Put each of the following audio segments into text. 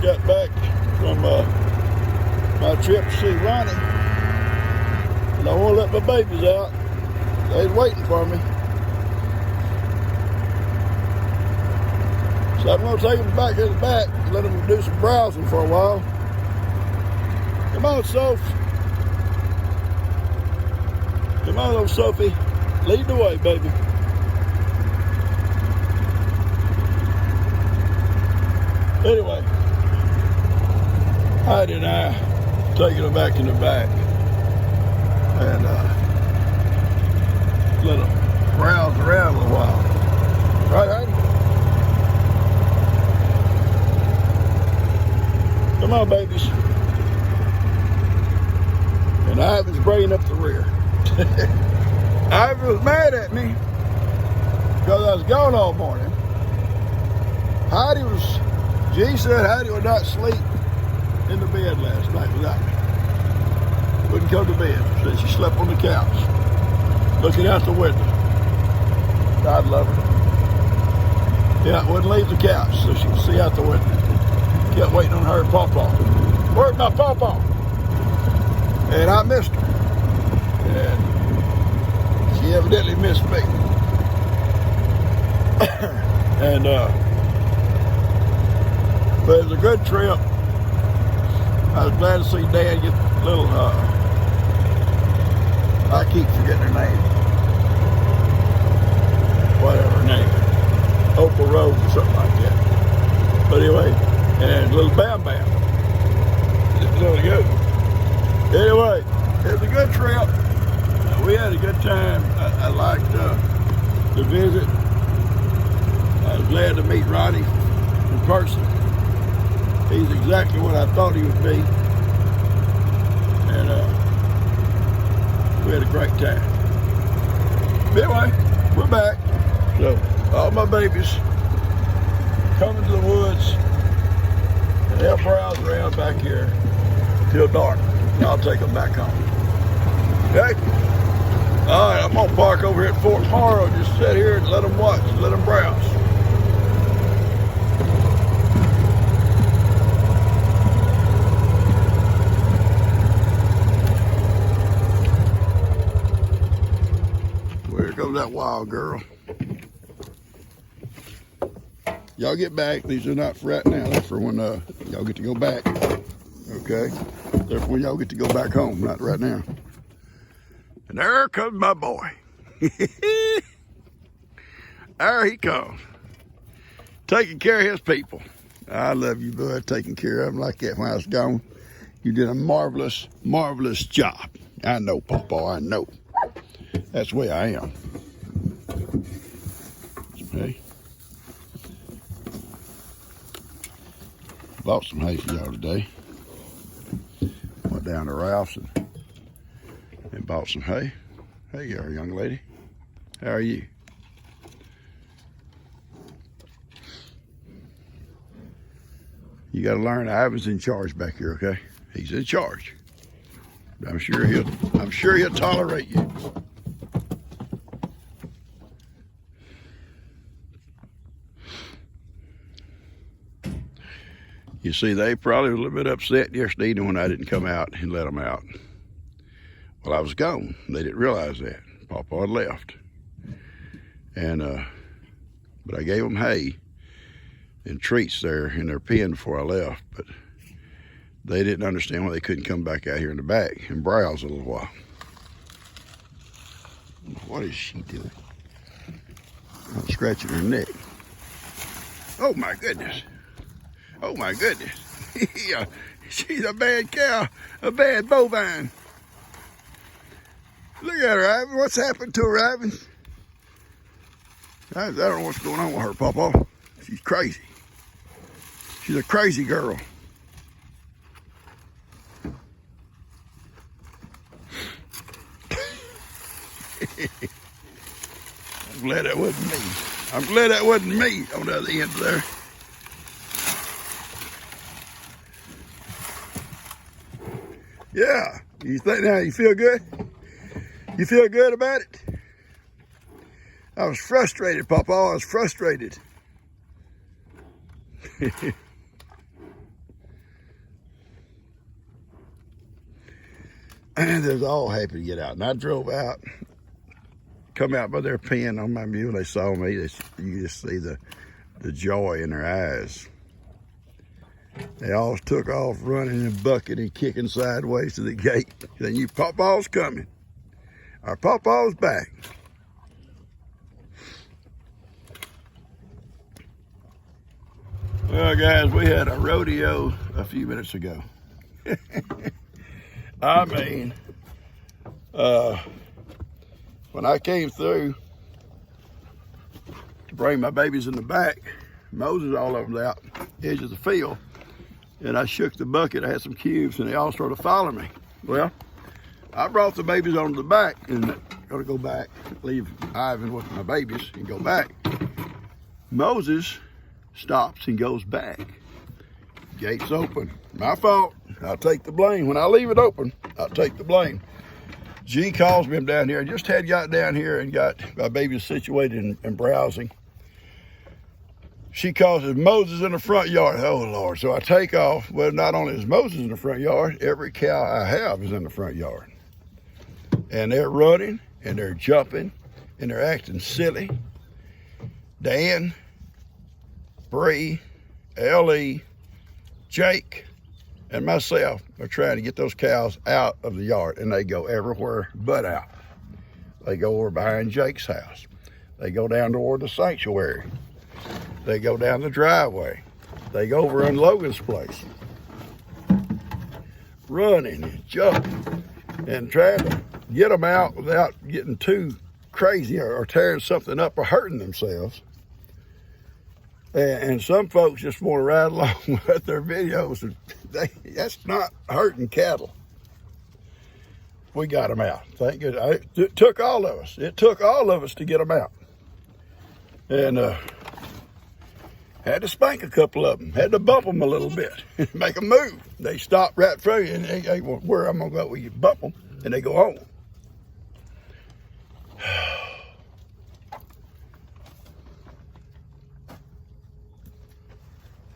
got back from my trip to see Ronnie, and I want to let my babies out. They's waiting for me. So I'm going to take them back to the back and let them do some browsing for a while. Come on, Soph. Come on, little Sophie. Lead the way, baby. Anyway, Heidi and I taking them back in the back and let them browse around a little while. Right, Heidi? Come on, babies. And Ivan's bringing up the rear. Ivan was mad at me because I was gone all morning. G said Heidi would not sleep in the bed last night without me. Wouldn't come to bed. Said she slept on the couch, looking out the window. God love her. Yeah, wouldn't leave the couch so she could see out the window. Kept waiting on her and Pawpaw. Where's my Pawpaw? And I missed her. And she evidently missed me. And but it was a good trip. I was glad to see Dad get a little, I keep forgetting her name. Whatever her name. Opal Rose or something like that. But anyway, and little Bam Bam. It was really good. Anyway, it was a good trip. We had a good time. I liked the visit. I was glad to meet Ronnie in person. He's exactly what I thought he would be. And we had a great time. Anyway, we're back. So, all my babies coming to the woods and they'll browse around back here till dark. And I'll take them back home. Okay? All right, I'm gonna park over here at Fort Morrow, just sit here and let them watch, let them browse. Here comes that wild girl. Y'all get back. These are not for right now. They're for when y'all get to go back. Okay? They're for when y'all get to go back home, not right now. And there comes my boy. There he comes. Taking care of his people. I love you, bud. Taking care of them like that when I was gone. You did a marvelous, marvelous job. I know, Pawpaw, I know. That's the way I am. Hey. Bought some hay for y'all today. Went down to Ralph's and bought some hay. Hey, you are, young lady. How are you? You got to learn Ivan's in charge back here, okay? He's in charge. I'm sure he'll tolerate you. You see, they probably were a little bit upset yesterday when I didn't come out and let them out. Well, I was gone. They didn't realize that. Pawpaw had left. And, but I gave them hay and treats there in their pen before I left. But they didn't understand why they couldn't come back out here in the back and browse a little while. What is she doing? I'm scratching her neck. Oh, my goodness. Oh my goodness, yeah, she's a bad cow, a bad bovine. Look at her, Ivan. What's happened to her, Ivan? I don't know what's going on with her, Pawpaw. She's crazy. She's a crazy girl. I'm glad that wasn't me. I'm glad that wasn't me on the other end there. Yeah, you think now you feel good? You feel good about it? I was frustrated, Pawpaw. I was frustrated. they was all happy to get out. And I drove out, come out by their pen on my mule. They saw me. You just see the joy in their eyes. They all took off running and bucking and kicking sideways to the gate. They knew Pawpaw's coming. Our Pawpaw's back. Well, guys, we had a rodeo a few minutes ago. I mean, when I came through to bring my babies in the back, Moses, all of them out, edge of the field, and I shook the bucket. I had some cubes, and they all started following me. Well, I brought the babies onto the back, and I'm gonna go back, leave Ivan with my babies, and go back. Moses stops and goes back. Gate's open. My fault. I'll take the blame. When I leave it open, I'll take the blame. G calls me. I'm down here. I just had got down here and got my babies situated and browsing. She calls it Moses in the front yard. Oh, Lord. So I take off. Well, not only is Moses in the front yard, every cow I have is in the front yard. And they're running, and they're jumping, and they're acting silly. Dan, Bree, Ellie, Jake, and myself are trying to get those cows out of the yard, and they go everywhere but out. They go over behind Jake's house. They go down toward the sanctuary. They go down the driveway. They go over in Logan's place, running and jumping and trying to get them out without getting too crazy or tearing something up or hurting themselves. And some folks just want to ride along with their videos. That's not hurting cattle. We got them out. Thank goodness. It took all of us. It took all of us to get them out. And had to spank a couple of them. Had to bump them a little bit. Make them move. They stop right in front of you. And they well, where I'm going to go? Well, you bump them. And they go home.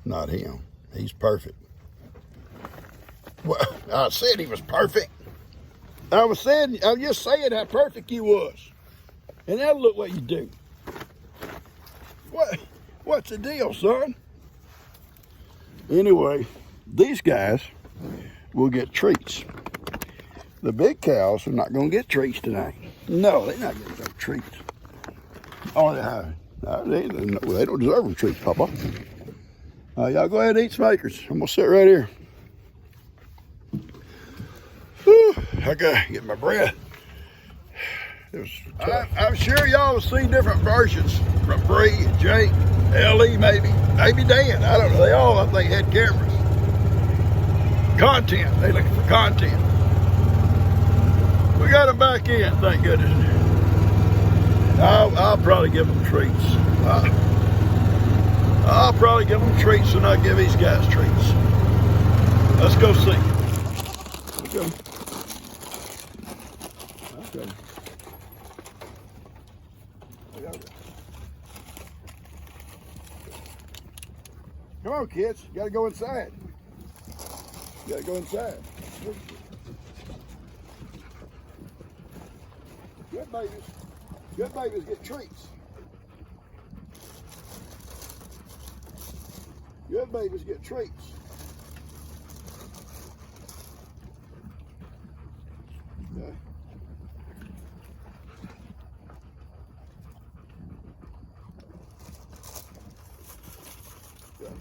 Not him. He's perfect. Well, I said he was perfect. I was just saying how perfect he was. And now look what you do. What's the deal, son? Anyway, these guys will get treats. The big cows are not going to get treats tonight. No, they're not getting no treats. Oh, they don't deserve them treats, Papa. Y'all go ahead and eat some acres. I'm gonna sit right here. Whew, I gotta get my breath. I'm sure y'all will see different versions from Bree and Jake, Ellie maybe Dan. I don't know. They all, I think, had cameras. Content. They looking for content. We got them back in, thank goodness. I'll probably give them treats. I'll probably give them treats and I'll give these guys treats. Let's go see. Okay. Come on, kids. You gotta go inside. You gotta go inside. Good babies. Good babies get treats. Good babies get treats. Okay. Okay.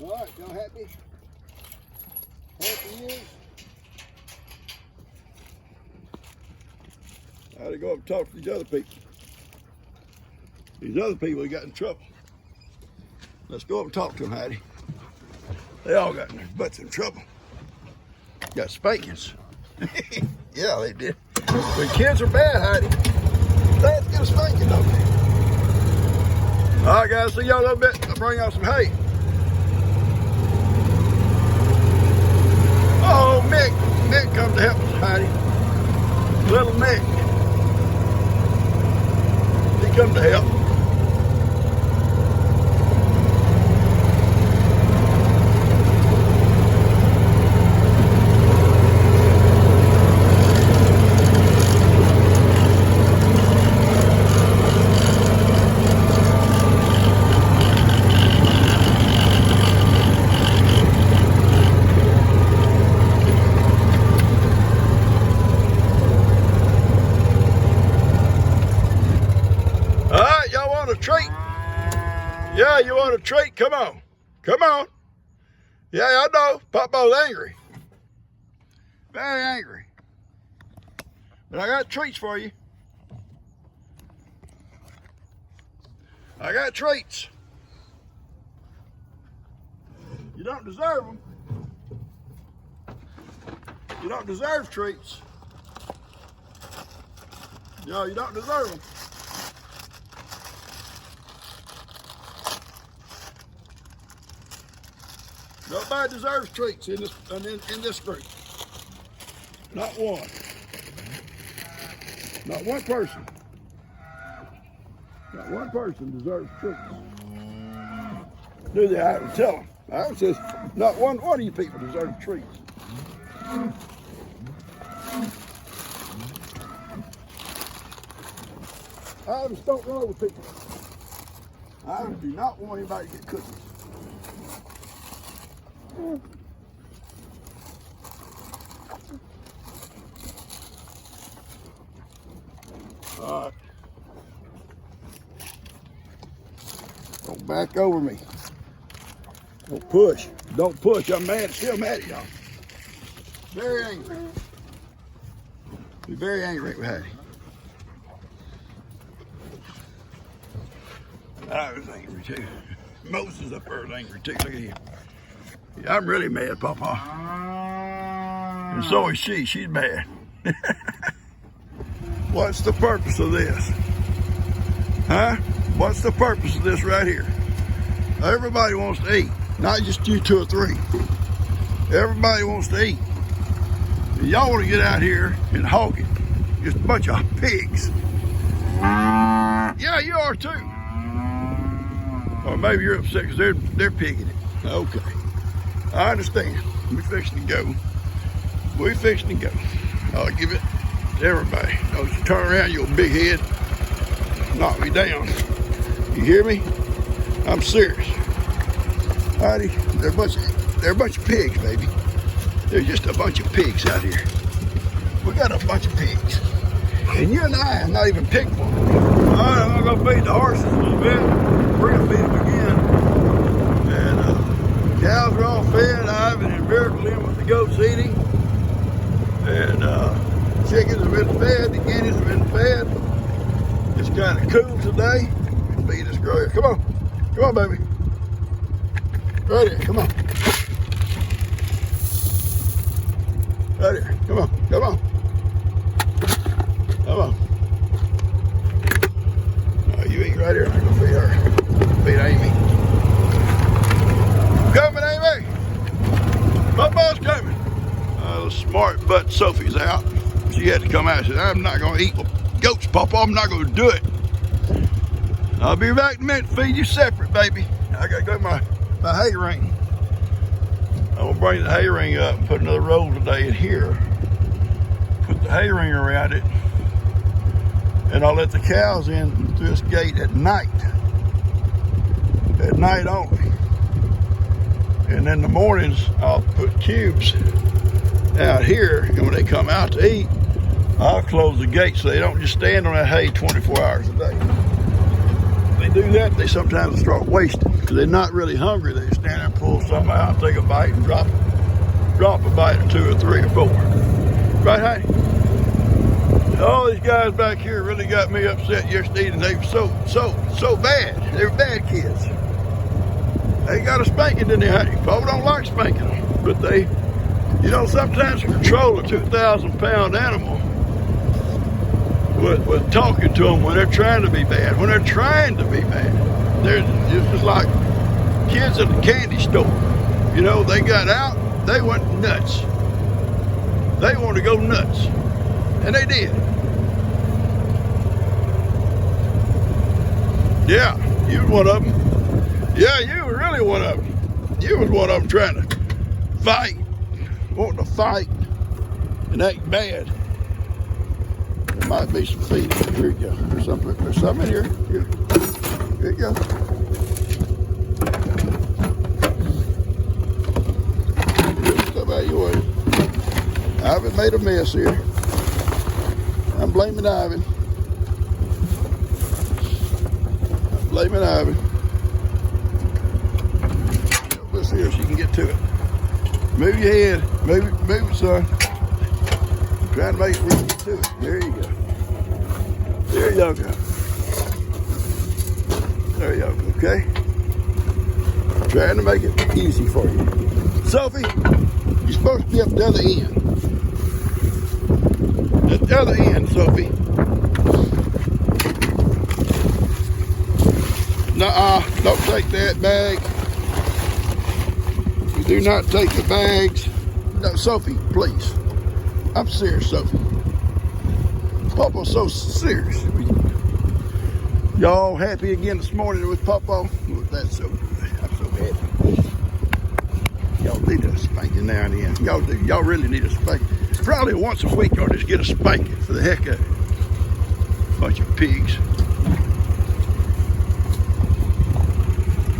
All right, y'all happy? Happy years? I had to go up and talk to these other people. These other people got in trouble. Let's go up and talk to them, Heidi. They all got their butts in trouble. Got spankings. Yeah, they did. The kids are bad, Heidi. They have to get a spanking, don't they? All right, guys, see y'all in a little bit. I'll bring y'all some hay. Oh, Mick come to help us, Heidi. Little Mick. come to help. A treat? Yeah, you want a treat? Come on. Come on. Yeah, I know. Papa's angry. Very angry. But I got treats for you. I got treats. You don't deserve them. You don't deserve treats. No, you don't deserve them. Nobody deserves treats in this group. Not one. Not one person. Not one person deserves treats. Do they? I would tell them. I would say, not one of you people deserve treats. I just don't run over people. I do not want anybody to get cookies. All right. Don't back over me. Don't push. Don't push. I'm mad. Still mad at y'all. Very angry. Be very angry with Hattie. I was angry too. Moses up there was angry too. Look at him. Yeah, I'm really mad, Papa. And so is she. She's mad. What's the purpose of this? Huh? What's the purpose of this right here? Everybody wants to eat. Not just you two or three. Everybody wants to eat. Y'all want to get out here and hog it. Just a bunch of pigs. Yeah, you are too. Or maybe you're upset because they're pigging it. Okay. I understand. We fixing to go. We fixing to go. I'll give it to everybody. Don't you turn around, you big head. Knock me down. You hear me? I'm serious. Heidi, they're a bunch of pigs, baby. They're just a bunch of pigs out here. We got a bunch of pigs. And you and I are not even pig farmers. All right, I'm going to feed the horses a little bit. We're going to feed them again. And cows are all fed. Ivan and Miracle in with the goats eating. And chickens have been fed. The guineas have been fed. It's kind of cool today. Feed this girl here. Come on. Come on, baby. Right here. Come on. Right here. Come on. Come on. Come on. Oh, you eat right here. I'm going to feed her. Feed Amy. Coming, Amy. Papa's coming. Smart butt Sophie's out. She had to come out and said, I'm not going to eat goats, Papa. I'm not going to do it. I'll be back in a minute to feed you separate, baby. I got to go to my hay ring. I'm going to bring the hay ring up and put another roll today in here. Put the hay ring around it. And I'll let the cows in through this gate at night. At night only. And in the mornings, I'll put cubes out here. And when they come out to eat, I'll close the gate so they don't just stand on that hay 24 hours a day. If they do that, they sometimes start wasting because they're not really hungry. They stand there and pull something out, take a bite, and drop a bite or two or three or four. Right, Heidi? All these guys back here really got me upset yesterday, and they were so bad. They were bad kids. They got a spanking, didn't they, Heidi? Papa don't like spanking them, but they, you know, sometimes to control a 2,000-pound animal with talking to them when they're trying to be bad. When they're trying to be bad, they're just like kids at the candy store. You know, they got out, they went nuts. They wanted to go nuts, and they did. Yeah, you was one of them. Yeah, you were really one of them. You was one of them trying to fight, wanting to fight, and act bad. There might be some feed. Here you go. There's some in here. Here you go. Stuff out your way. Ivan made a mess here. I'm blaming Ivan. Blaming Ivan. Let's see if she can get to it. Move your head. Move it, son. Trying to make it get to it. There you go. There you go. There you go. Okay. Trying to make it easy for you. Sophie, you're supposed to be up the other end. At the other end, Sophie. Nuh-uh, don't take that bag. You do not take the bags. No, Sophie, please. I'm serious, Sophie. Papa's so serious. Y'all happy again this morning with Papa? That's so good. I'm so happy. Y'all need a spanking now and then. Y'all do. Y'all really need a spanking. Probably once a week I'll just get a spanking for the heck of it. Bunch of pigs.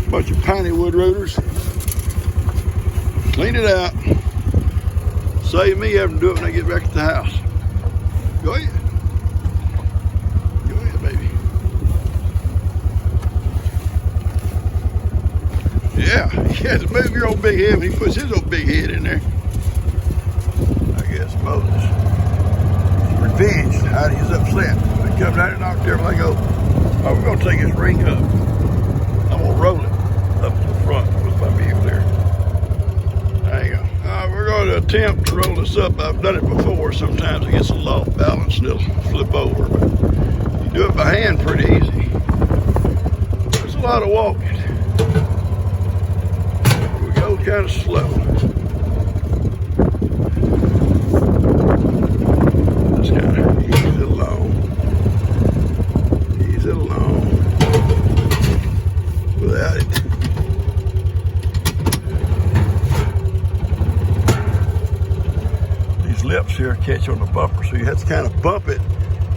Bunch of piney wood rooters. Clean it out. Save me having to do it when I get back to the house. Go ahead. Go ahead, baby. Yeah, he has to move your old big head when he puts his old big head in there. I guess Moses. Revenge. Heidi is upset. He comes down and knocked everything over. Oh, we're going to take his ring up. I'm going to roll it up to the front with my view there. There you go. We're going to attempt to roll this up. I've done it before. Sometimes it gets a little off balance and it'll flip over. But you do it by hand pretty easy. There's a lot of walking. We go kind of slow. Just kind of ease it along. Ease it along. Without it. Lips here catch on the bumper, so you have to kind of bump it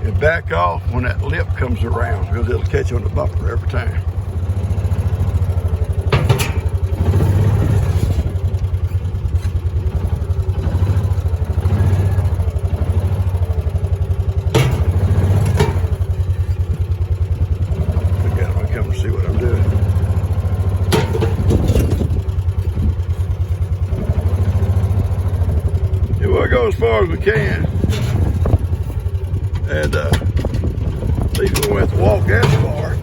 and back off when that lip comes around, because it'll catch on the bumper every time. Again, I'm gonna come and see what I'm doing. We'll go as far as we can, and at least we won't have to walk as far.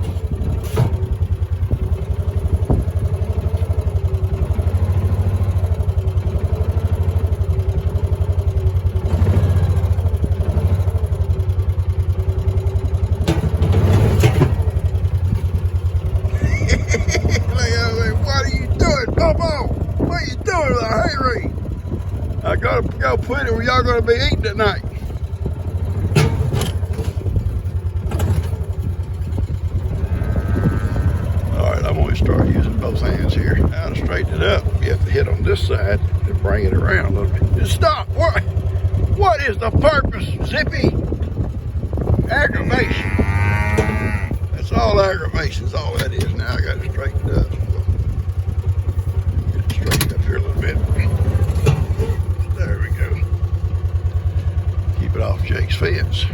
What are you doing, Bobo? What are you doing with a hay rain? I gotta go put it where y'all gonna be eating at night. All right, I'm gonna start using both hands here. Now to straighten it up, you have to hit on this side and bring it around a little bit. Just stop. What is the purpose, Zippy? Aggravation. That's all aggravation is all that is. Now I gotta straighten it up. Get it straightened up here a little bit. There we go. Keep it off Jake's fence.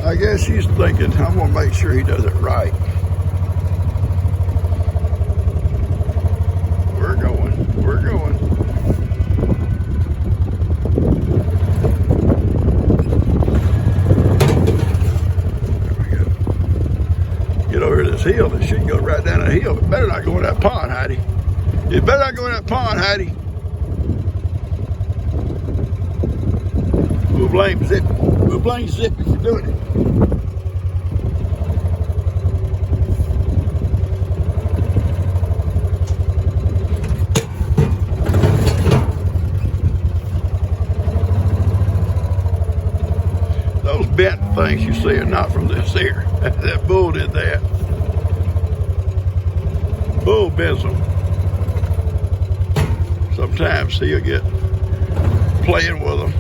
I guess he's thinking, I'm gonna make sure he does it right. We're going. Get over this hill. It should go right down the hill. It better not go in that pond, Heidi. It better not go in that pond, Heidi. We'll blame Zippy. We'll blame Zippy for doing it. bent things you see are not from this here. That bull did that. Bull bends them. Sometimes he'll get playing with them.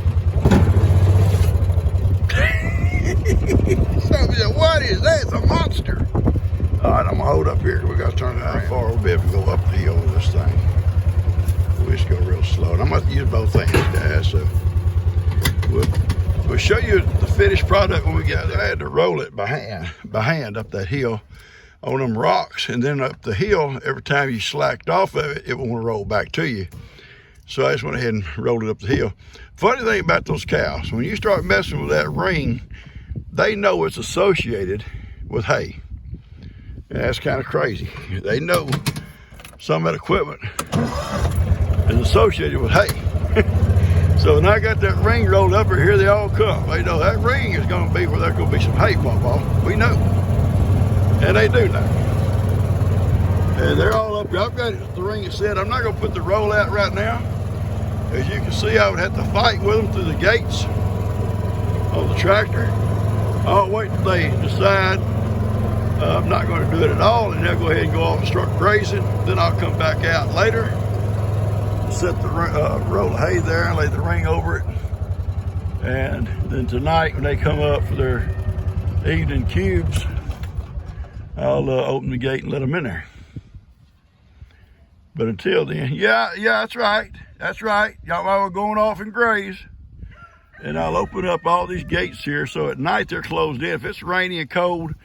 What is that? It's a monster. All right, I'm gonna hold up here. We gotta turn it around. How far we'll be able to go up the hill with this thing. We just go real slow. And I'm gonna have to use both hands, guys. So we'll show you the finished product when we get it. I had to roll it by hand up that hill on them rocks, and then up the hill. Every time you slacked off of it, it won't roll back to you. So I just went ahead and rolled it up the hill. Funny thing about those cows, when you start messing with that ring, they know it's associated with hay. And that's kind of crazy. They know some of that equipment is associated with hay. So when I got that ring rolled up here they all come. They know that ring is going to be where there's going to be some hay bump off. We know. And they do know. And they're all up here. I've got the ring is set. I'm not going to put the roll out right now. As you can see, I would have to fight with them through the gates on the tractor. I'll wait till they decide I'm not going to do it at all, and they'll go ahead and go off and start grazing. Then I'll come back out later, set the roll of hay there, and lay the ring over it. And then tonight, when they come up for their evening cubes, I'll open the gate and let them in there. But until then, yeah, that's right. That's right. Y'all are going off and graze. And I'll open up all these gates here so at night they're closed in. If it's rainy and cold,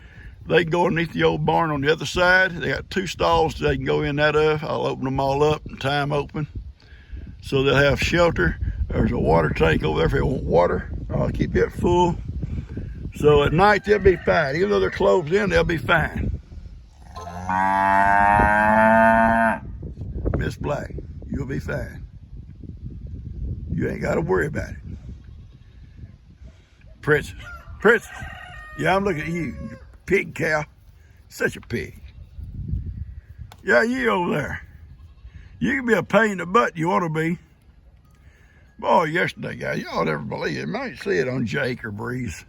they can go underneath the old barn on the other side. They got 2 stalls they can go in that of. I'll open them all up and tie them open so they'll have shelter. There's a water tank over there if they want water. I'll keep it full. So at night they'll be fine. Even though they're closed in, they'll be fine. Miss Black, you'll be fine. You ain't got to worry about it. Princess. Yeah, I'm looking at you, you pig cow. Such a pig. Yeah, you over there. You can be a pain in the butt you want to be. Boy, yesterday, guys, y'all never believe it. You might see it on Jake or Bree's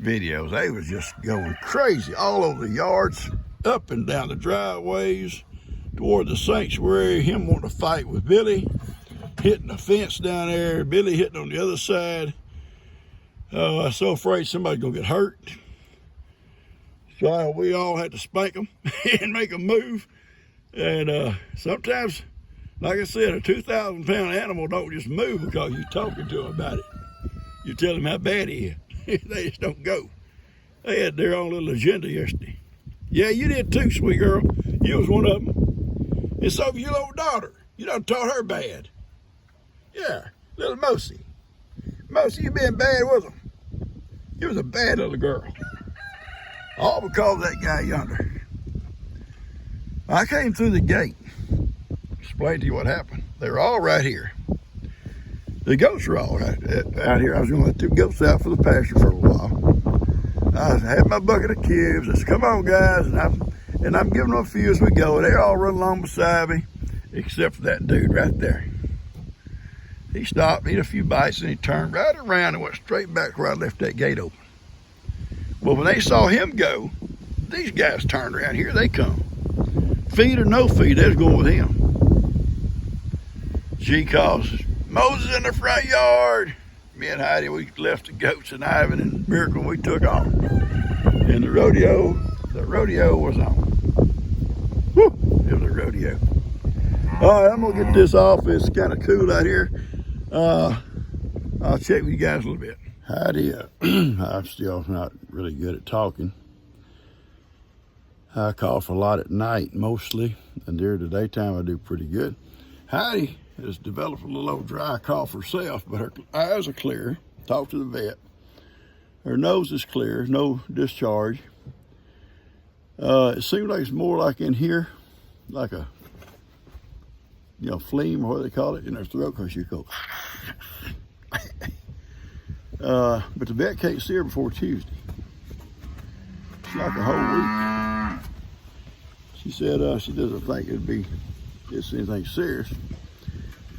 videos. They was just going crazy all over the yards, up and down the driveways, toward the sanctuary, him wanting to fight with Billy, hitting the fence down there, Billy hitting on the other side. I was so afraid somebody's gonna get hurt. So we all had to spank them and make them move. And sometimes, like I said, a 2,000-pound animal don't just move because you're talking to them about it. You tell them how bad he is. They just don't go. They had their own little agenda yesterday. Yeah, you did too, sweet girl. You was one of them. And so your little daughter, you done taught her bad. Yeah, little Mosie. Mosie, you been bad with them. You was a bad little girl. All because of that guy yonder. I came through the gate. Explain to you what happened. They were all right here. The goats were all right out here. I was going to let 2 goats out for the pasture for a while. I had my bucket of cubes. I said, come on, guys. And I'm giving them a few as we go. They're all running along beside me, except for that dude right there. He stopped, ate a few bites, and he turned right around and went straight back where I left that gate open. Well, when they saw him go, these guys turned around. Here they come. Feed or no feed, they was going with him. G calls, Moses in the front yard. Me and Heidi, we left the goats and Ivan and Miracle, we took off. And the rodeo was on. Woo, it was a rodeo. All right, I'm gonna get this off. It's kind of cool out here. I'll check with you guys a little bit. Heidi, I'm still not really good at talking. I cough a lot at night mostly, and during the daytime I do pretty good. Heidi has developed a little old dry cough herself, but her eyes are clear. Talked to the vet. Her nose is clear, no discharge. It seems like it's more like in here, like a, phlegm or what they call it in her throat, because you go. But the vet can't see her before Tuesday. It's like a whole week. She said she doesn't think it's anything serious.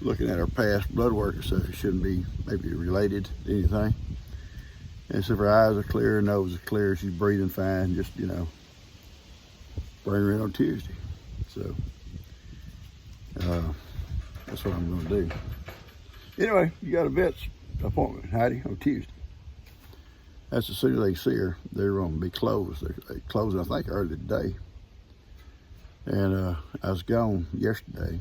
Looking at her past blood work and stuff, it shouldn't be maybe related to anything. And so if her eyes are clear, her nose is clear, she's breathing fine, just, you know, bring her in on Tuesday. So that's what I'm gonna do. Anyway, you got a vet's appointment, Heidi, on Tuesday. That's as soon as they see her, they're gonna be closed. They closed, I think, early today. And I was gone yesterday.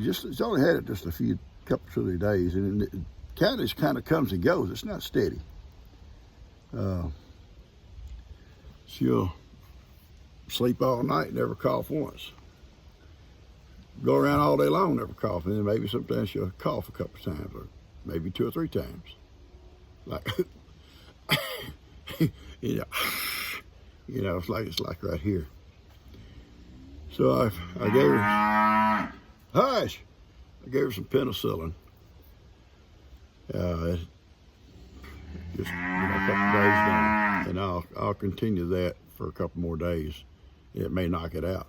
It's only had it just a couple 2 days, and it kind of comes and goes. It's not steady. She'll sleep all night, never cough once. Go around all day long, never cough, and then maybe sometimes she'll cough a couple times, or maybe 2 or 3 times. Like, you know, it's like right here. So I gave her, hush! I gave her some penicillin. Just a couple days now, and I'll continue that for a couple more days. It may knock it out.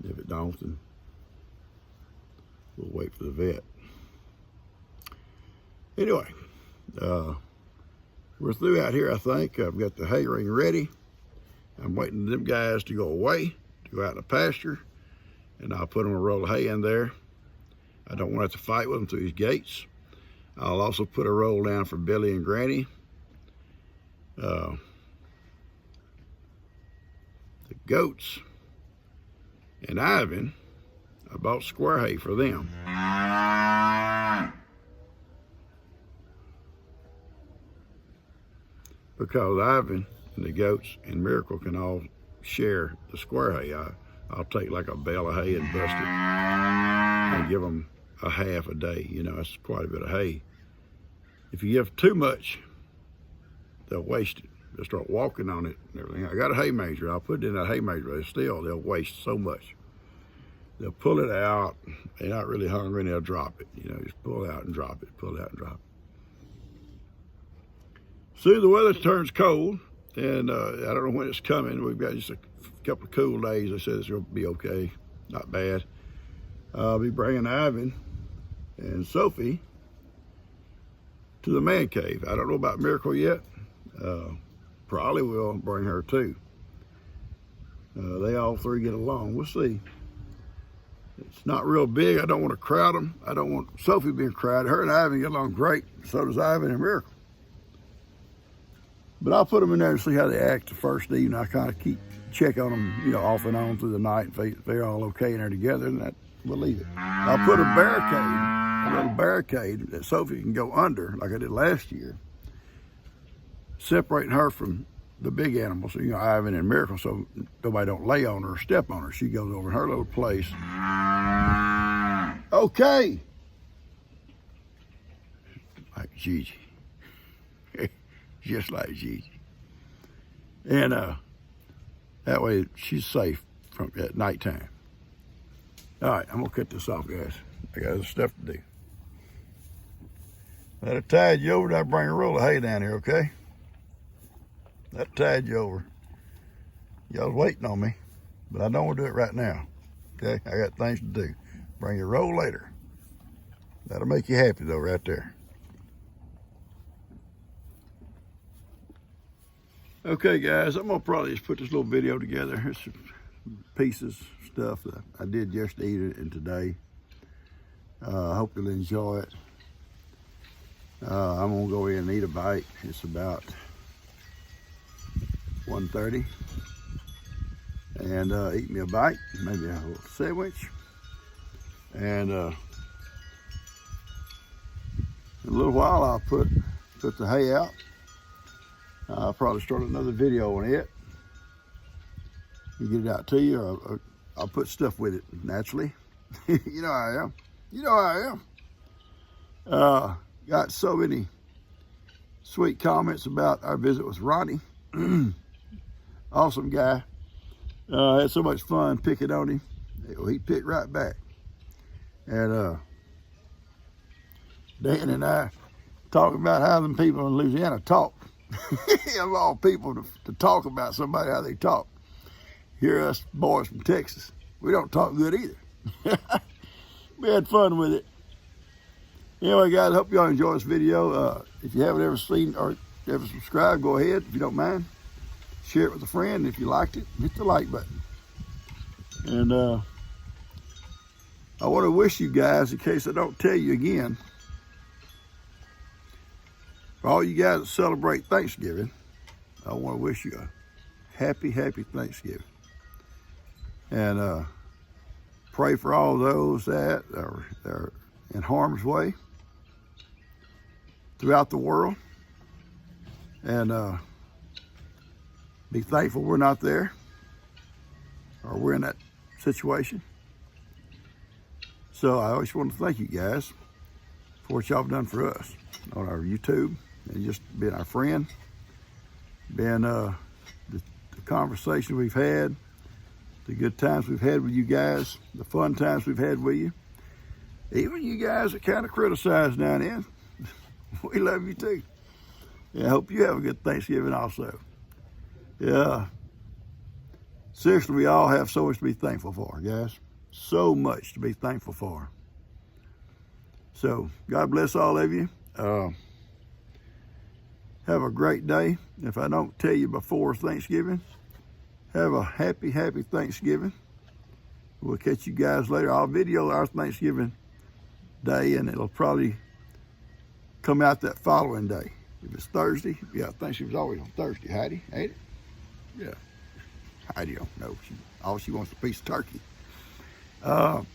If it don't, then we'll wait for the vet. Anyway, we're through out here, I think. I've got the hay ring ready. I'm waiting for them guys to go away, to go out in the pasture, and I'll put them a roll of hay in there. I don't want to have to fight with them through these gates. I'll also put a roll down for Billy and Granny. The goats and Ivan, I bought square hay for them. Because Ivan and the goats and Miracle can all share the square hay. I'll take like a bale of hay and bust it and give them a half a day. You know, that's quite a bit of hay. If you give too much, they'll waste it. They'll start walking on it and everything. I got a hay manger. I'll put it in that hay manger, but still they'll waste so much. They'll pull it out. They're not really hungry, and they'll drop it. You know, just pull it out and drop it, pull it out and drop it. Soon the weather turns cold, and I don't know when it's coming. We've got just a couple of cool days. I said it's going to be okay, not bad. I'll be bringing Ivan and Sophie to the man cave. I don't know about Miracle yet. Probably will bring her too. They all three get along. We'll see. It's not real big. I don't want to crowd them. I don't want Sophie being crowded. Her and Ivan get along great. So does Ivan and Miracle. But I'll put them in there and see how they act the first evening. I kind of keep check on them, you know, off and on through the night. If they're all okay and they're together, and that we'll leave it. I'll put a little barricade that Sophie can go under, like I did last year, separating her from the big animals, you know, Ivan and Miracle, so nobody don't lay on her or step on her. She goes over in her little place. Okay. Like Gigi. Just like Gigi. And that way she's safe from at nighttime. All right, I'm gonna cut this off, guys. I got other stuff to do. That'll tide you over. I'll bring a roll of hay down here, okay? That'll tide you over. Y'all's waiting on me, but I don't want to do it right now, okay? I got things to do. Bring your roll later. That'll make you happy, though, right there. Okay, guys, I'm gonna probably just put this little video together. Here's some pieces, stuff that I did yesterday and today. I hope you'll enjoy it. I'm gonna go in and eat a bite. It's about 1:30, and eat me a bite, maybe a little sandwich, and in a little while I'll put the hay out. I'll probably start another video on it and get it out to you, or I'll put stuff with it naturally. You know how I am. You know how I am. Got so many sweet comments about our visit with Ronnie. Awesome guy. Had so much fun picking on him. He picked right back. And Dan and I talking about how them people in Louisiana talk. Of all people to talk about somebody, how they talk. Here us boys from Texas, we don't talk good either. We had fun with it. Anyway, guys, I hope y'all enjoy this video. If you haven't ever seen or ever subscribed, go ahead if you don't mind. Share it with a friend. If you liked it, hit the like button. And I want to wish you guys, in case I don't tell you again, for all you guys that celebrate Thanksgiving, I want to wish you a happy Thanksgiving. And pray for all those that are in harm's way throughout the world. And be thankful we're not there, or we're in that situation. So I always want to thank you guys for what y'all have done for us on our YouTube, and just being our friend, being the conversation we've had, the good times we've had with you guys, the fun times we've had with you. Even you guys that kind of criticize now and then, we love you too. Yeah, I hope you have a good Thanksgiving also. Yeah. Seriously, we all have so much to be thankful for, guys. So much to be thankful for. So, God bless all of you. Have a great day. If I don't tell you before Thanksgiving, have a happy Thanksgiving. We'll catch you guys later. I'll video our Thanksgiving day, and it'll probably come out that following day. If it's Thursday, yeah, Thanksgiving's always on Thursday. Heidi, ain't it? Yeah. Heidi don't know. All she wants is a piece of turkey. I'll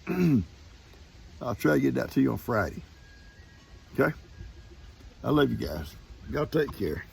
try to get that to you on Friday. Okay? I love you guys. Y'all take care.